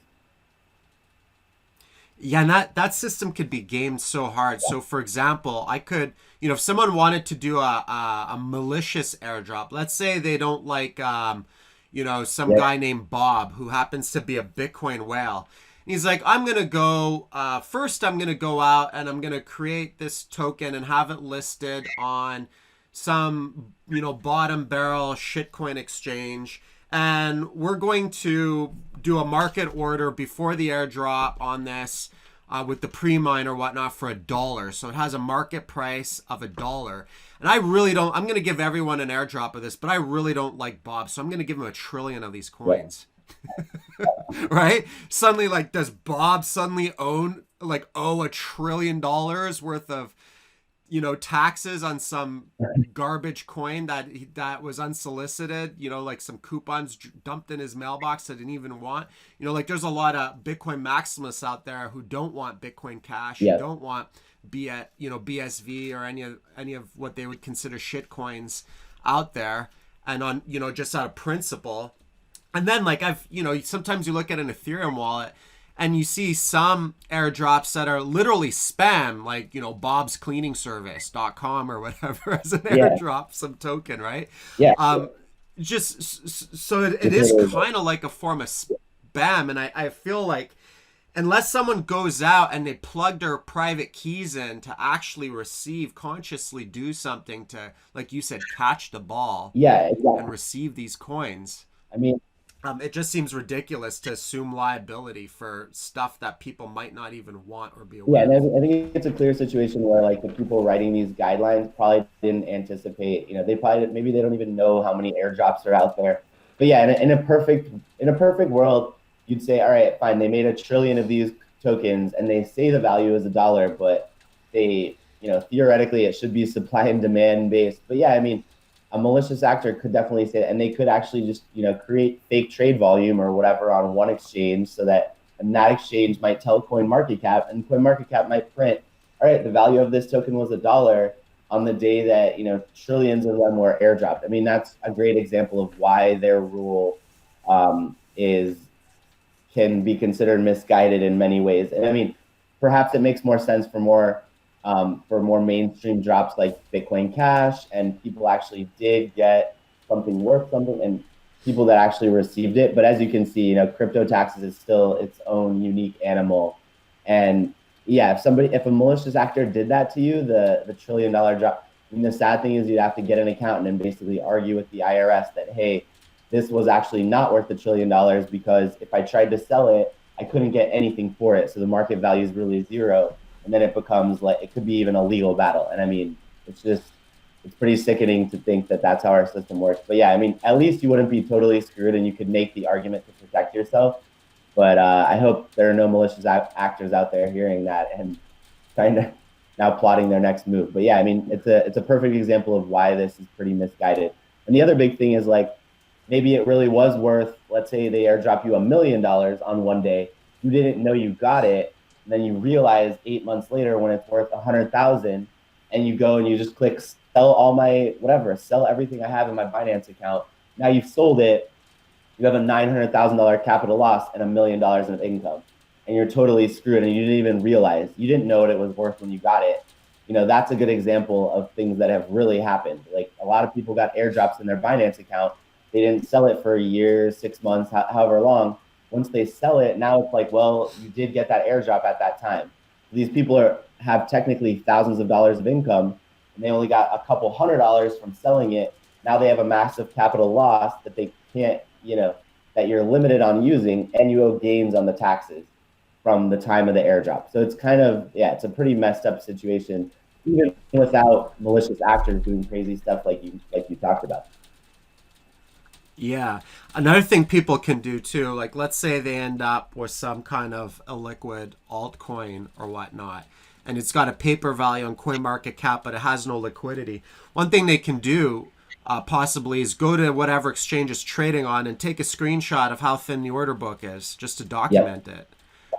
Yeah, and that system could be gamed so hard. So, for example, I could, if someone wanted to do a malicious airdrop, let's say they don't like, some guy named Bob who happens to be a Bitcoin whale. And he's like, I'm going to go, first I'm going to go out and I'm going to create this token and have it listed on some, bottom barrel shitcoin exchange. And we're going to do a market order before the airdrop on this with the pre-mine or whatnot for $1. So it has a market price of $1. And I'm going to give everyone an airdrop of this, but I really don't like Bob. So I'm going to give him 1 trillion of these coins. Right? Suddenly, does Bob suddenly owe $1 trillion worth of, taxes on some garbage coin that was unsolicited, some coupons dumped in his mailbox that didn't even want, there's a lot of Bitcoin maximalists out there who don't want Bitcoin Cash, who don't want BSV or any of what they would consider shit coins out there, and on, just out of principle. And then I've, sometimes you look at an Ethereum wallet And you see some airdrops that are literally spam, like, Bob's Cleaning Service.com or whatever as an Yeah, airdrop, some token, right? yeah, So it is kind of like a form of spam. And I feel like unless someone goes out and they plug their private keys in to actually consciously do something to, like you said, catch the ball yeah, and exactly. receive these coins, I mean, it just seems ridiculous to assume liability for stuff that people might not even want or be yeah, aware and of. I think it's a clear situation where like the people writing these guidelines probably didn't anticipate. They probably maybe they don't even know how many airdrops are out there. But yeah, in a perfect world, you'd say, all right, fine, they made 1 trillion of these tokens, and they say the value is $1, but theoretically it should be supply and demand based. But yeah, I mean, a malicious actor could definitely say that, and they could actually just create fake trade volume or whatever on one exchange so that and that exchange might tell CoinMarketCap, and CoinMarketCap might print, all right, the value of this token was $1 on the day that trillions of them were airdropped. I mean, that's a great example of why their rule is can be considered misguided in many ways. And I mean, perhaps it makes more sense for more mainstream drops like Bitcoin Cash, and people actually did get something worth something, and people that actually received it. But as you can see, crypto taxes is still its own unique animal. And yeah, if a malicious actor did that to you, the $1 trillion drop. And the sad thing is, you'd have to get an accountant and basically argue with the IRS that, hey, this was actually not worth $1 trillion, because if I tried to sell it, I couldn't get anything for it. So the market value is really zero. And then it becomes like, it could be even a legal battle. And I mean, it's pretty sickening to think that that's how our system works. But yeah, I mean, at least you wouldn't be totally screwed, and you could make the argument to protect yourself. But I hope there are no malicious actors out there hearing that and trying to now plotting their next move. But yeah, I mean, it's a perfect example of why this is pretty misguided. And the other big thing is, like, maybe it really was worth, let's say they airdrop you $1 million on one day. You didn't know you got it. And then you realize 8 months later when it's worth 100,000, and you go and you just click sell all my whatever, sell everything I have in my Binance account. Now you've sold it. You have a $900,000 capital loss and $1 million of income, and you're totally screwed. And you didn't even realize, you didn't know what it was worth when you got it. That's a good example of things that have really happened. Like, a lot of people got airdrops in their Binance account. They didn't sell it for a year, 6 months, however long. Once they sell it, now it's like, well, you did get that airdrop at that time. These people have technically thousands of dollars of income, and they only got a couple $100 from selling it. Now they have a massive capital loss that they can't, that you're limited on using, and you owe gains on the taxes from the time of the airdrop. So it's kind of, yeah, it's a pretty messed up situation, even without malicious actors doing crazy stuff like you talked about. Yeah. Another thing people can do too, like let's say they end up with some kind of illiquid altcoin or whatnot, and it's got a paper value on CoinMarketCap, but it has no liquidity. One thing they can do possibly is go to whatever exchange is trading on and take a screenshot of how thin the order book is, just to Yep. document it,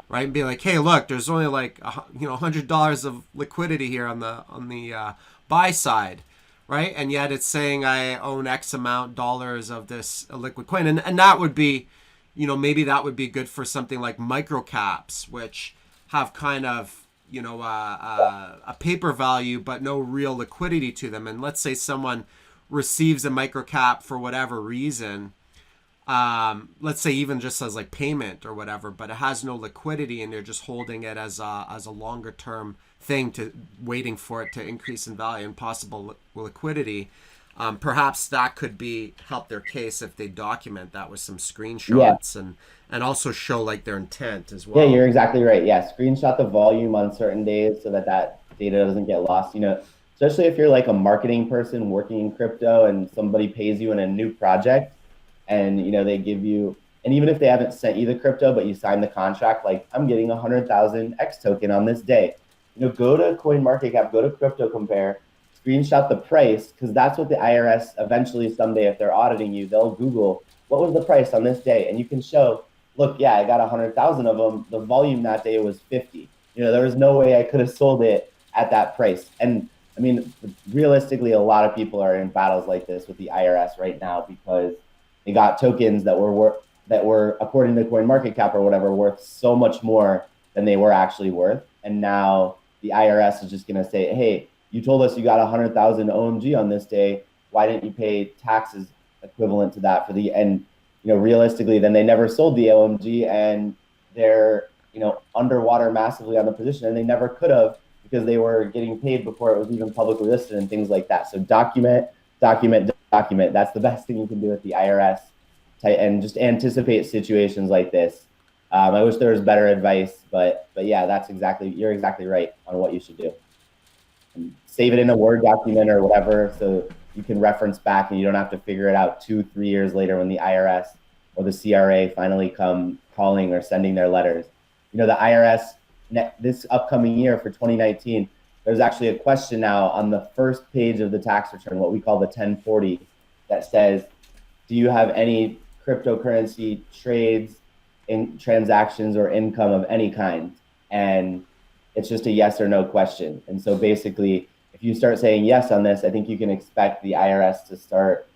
right? And be like, hey, look, there's only like $100 of liquidity here on the buy side, right? And yet it's saying I own X amount dollars of this liquid coin, and that would be, maybe that would be good for something like microcaps, which have kind of a paper value but no real liquidity to them. And let's say someone receives a microcap for whatever reason, let's say even just as like payment or whatever, but it has no liquidity, and they're just holding it as a longer term thing, to waiting for it to increase in value and possible liquidity. Perhaps that could be help their case if they document that with some Yeah. screenshots, and also show like their intent as Yeah, well. you're exactly right. Yeah, screenshot the volume on certain days so that that data doesn't get lost. Especially if you're like a marketing person working in crypto and somebody pays you in a new project, and they give you, and even if they haven't sent you the crypto but you sign the contract, like, I'm getting 100,000 X token on this day. Go to CoinMarketCap, go to Crypto Compare, screenshot the price, because that's what the IRS eventually someday, if they're auditing you, they'll Google what was the price on this day, and you can show, look, yeah, I got 100,000 of them. The volume that day was 50. There was no way I could have sold it at that price. And I mean, realistically, a lot of people are in battles like this with the IRS right now, because they got tokens that were that were, according to CoinMarketCap or whatever, worth so much more than they were actually worth. And now the IRS is just going to say, hey, you told us you got 100,000 OMG on this day. Why didn't you pay taxes equivalent to that for the, and, realistically, then they never sold the OMG and they're, underwater massively on the position, and they never could have because they were getting paid before it was even publicly listed and things like that. So document. That's the best thing you can do with the IRS, and just anticipate situations like this. I wish there was better advice, but yeah, you're exactly right on what you should do. And save it in a Word document or whatever, so you can reference back and you don't have to figure it out 2-3 years later when the IRS or the CRA finally come calling or sending their letters. The IRS this upcoming year for 2019, there's actually a question now on the first page of the tax return, what we call the 1040, that says, do you have any cryptocurrency trades, in transactions, or income of any kind? And it's just a yes or no question. And so basically, if you start saying yes on this, I think you can expect the IRS to start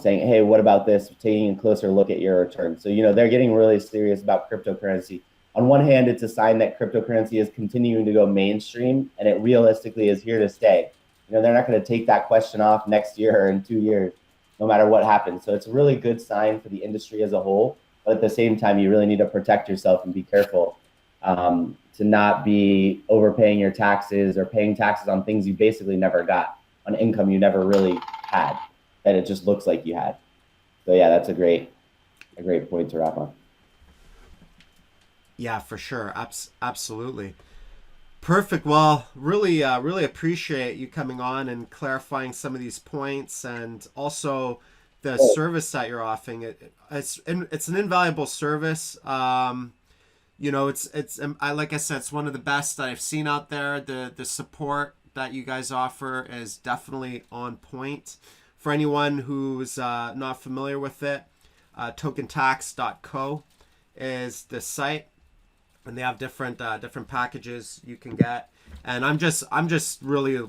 saying, hey, what about this? Taking a closer look at your return. So, they're getting really serious about cryptocurrency. On one hand, it's a sign that cryptocurrency is continuing to go mainstream, and it realistically is here to stay. They're not going to take that question off next year or in 2 years, no matter what happens. So it's a really good sign for the industry as a whole. But at the same time, you really need to protect yourself and be careful to not be overpaying your taxes or paying taxes on things you basically never got, on income you never really had, that it just looks like you had. So yeah, that's a great point to wrap on. Yeah, for sure. Absolutely. Perfect. Well, really appreciate you coming on and clarifying some of these points, and also the service that you're offering. It's an invaluable service. It's like I said, it's one of the best that I've seen out there. The support that you guys offer is definitely on point. For anyone who's not familiar with it, tokentax.co is the site, and they have different packages you can get. And I'm just really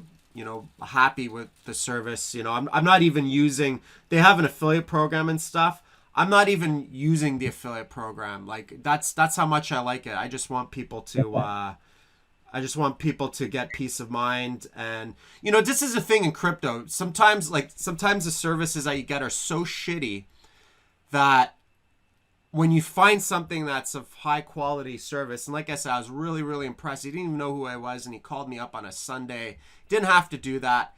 happy with the service. I'm not even using, they have an affiliate program and stuff. I'm not even using the affiliate program. Like that's how much I like it. I just want people to get peace of mind. And this is a thing in crypto. Sometimes the services that you get are so shitty that when you find something that's of high quality service, and like I said, I was really, really impressed. He didn't even know who I was, and he called me up on a Sunday. Didn't have to do that.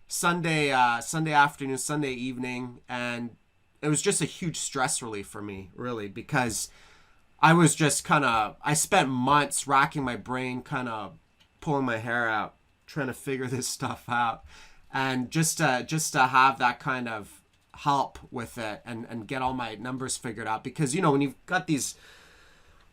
Sunday afternoon, Sunday evening, and it was just a huge stress relief for me, really, because I was just I spent months racking my brain, pulling my hair out, trying to figure this stuff out, and just to have that kind of help with it and get all my numbers figured out. Because when you've got you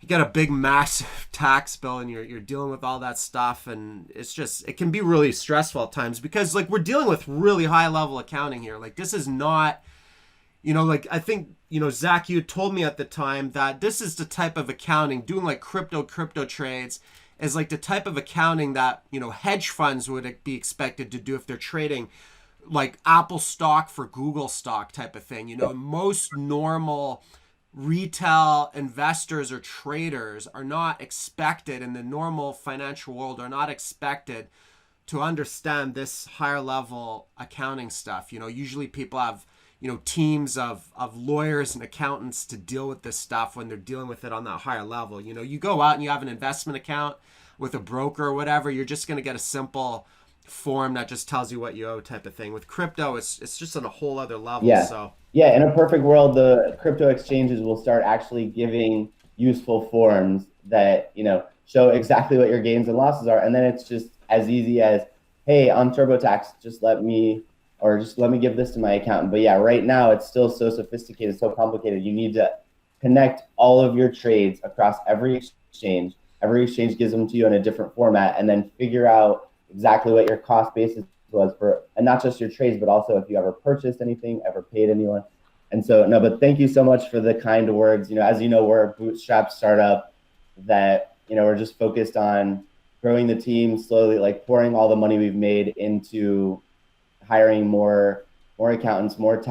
got a big massive tax bill and you're dealing with all that stuff, and it can be really stressful at times, because we're dealing with really high level accounting here. This is not, I think, Zach, you told me at the time that this is the type of accounting, doing crypto trades is the type of accounting that, hedge funds would be expected to do if they're trading Apple stock for Google stock type of thing. Most normal retail investors or traders are not expected, in the normal financial world, are not expected to understand this higher level accounting stuff. Usually people have, teams of lawyers and accountants to deal with this stuff when they're dealing with it on that higher level. You go out and you have an investment account with a broker or whatever, you're just going to get a simple form that just tells you what you owe type of thing. With crypto, it's just on a whole other level. In a perfect world, the crypto exchanges will start actually giving useful forms that show exactly what your gains and losses are, and then it's just as easy as, hey, on TurboTax, just let me give this to my accountant. But yeah, right now it's still so sophisticated, so complicated. You need to connect all of your trades across every exchange. Every exchange gives them to you in a different format, and then figure out exactly what your cost basis was for, and not just your trades, but also if you ever purchased anything, ever paid anyone. And so, no, but thank you so much for the kind words. As we're a bootstrap startup that, we're just focused on growing the team slowly, pouring all the money we've made into hiring more accountants, more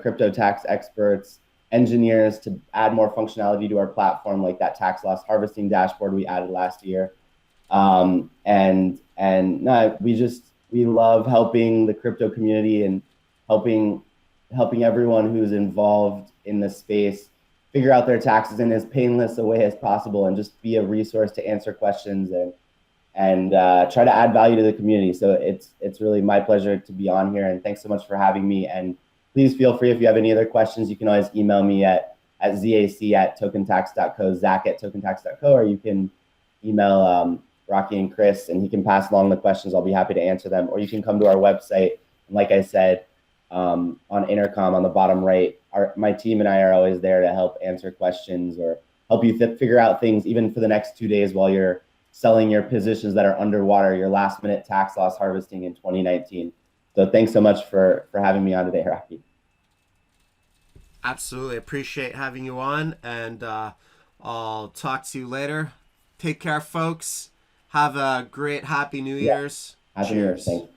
crypto tax experts, engineers to add more functionality to our platform, like that tax loss harvesting dashboard we added last year. No, we love helping the crypto community and helping everyone who's involved in the space figure out their taxes in as painless a way as possible, and just be a resource to answer questions and try to add value to the community. So it's really my pleasure to be on here, and thanks so much for having me. And please feel free, if you have any other questions, you can always email me at zac@tokentax.co, zac@tokentax.co, or you can email Rocky and Chris, and he can pass along the questions. I'll be happy to answer them. Or you can come to our website. And like I said, on Intercom on the bottom right, my team and I are always there to help answer questions or help you figure out things, even for the next 2 days while you're selling your positions that are underwater, your last minute tax loss harvesting in 2019. So thanks so much for having me on today, Rocky. Absolutely. Appreciate having you on, and I'll talk to you later. Take care, folks. Have a great Happy New Year's. Happy New Year's. Cheers. Thanks.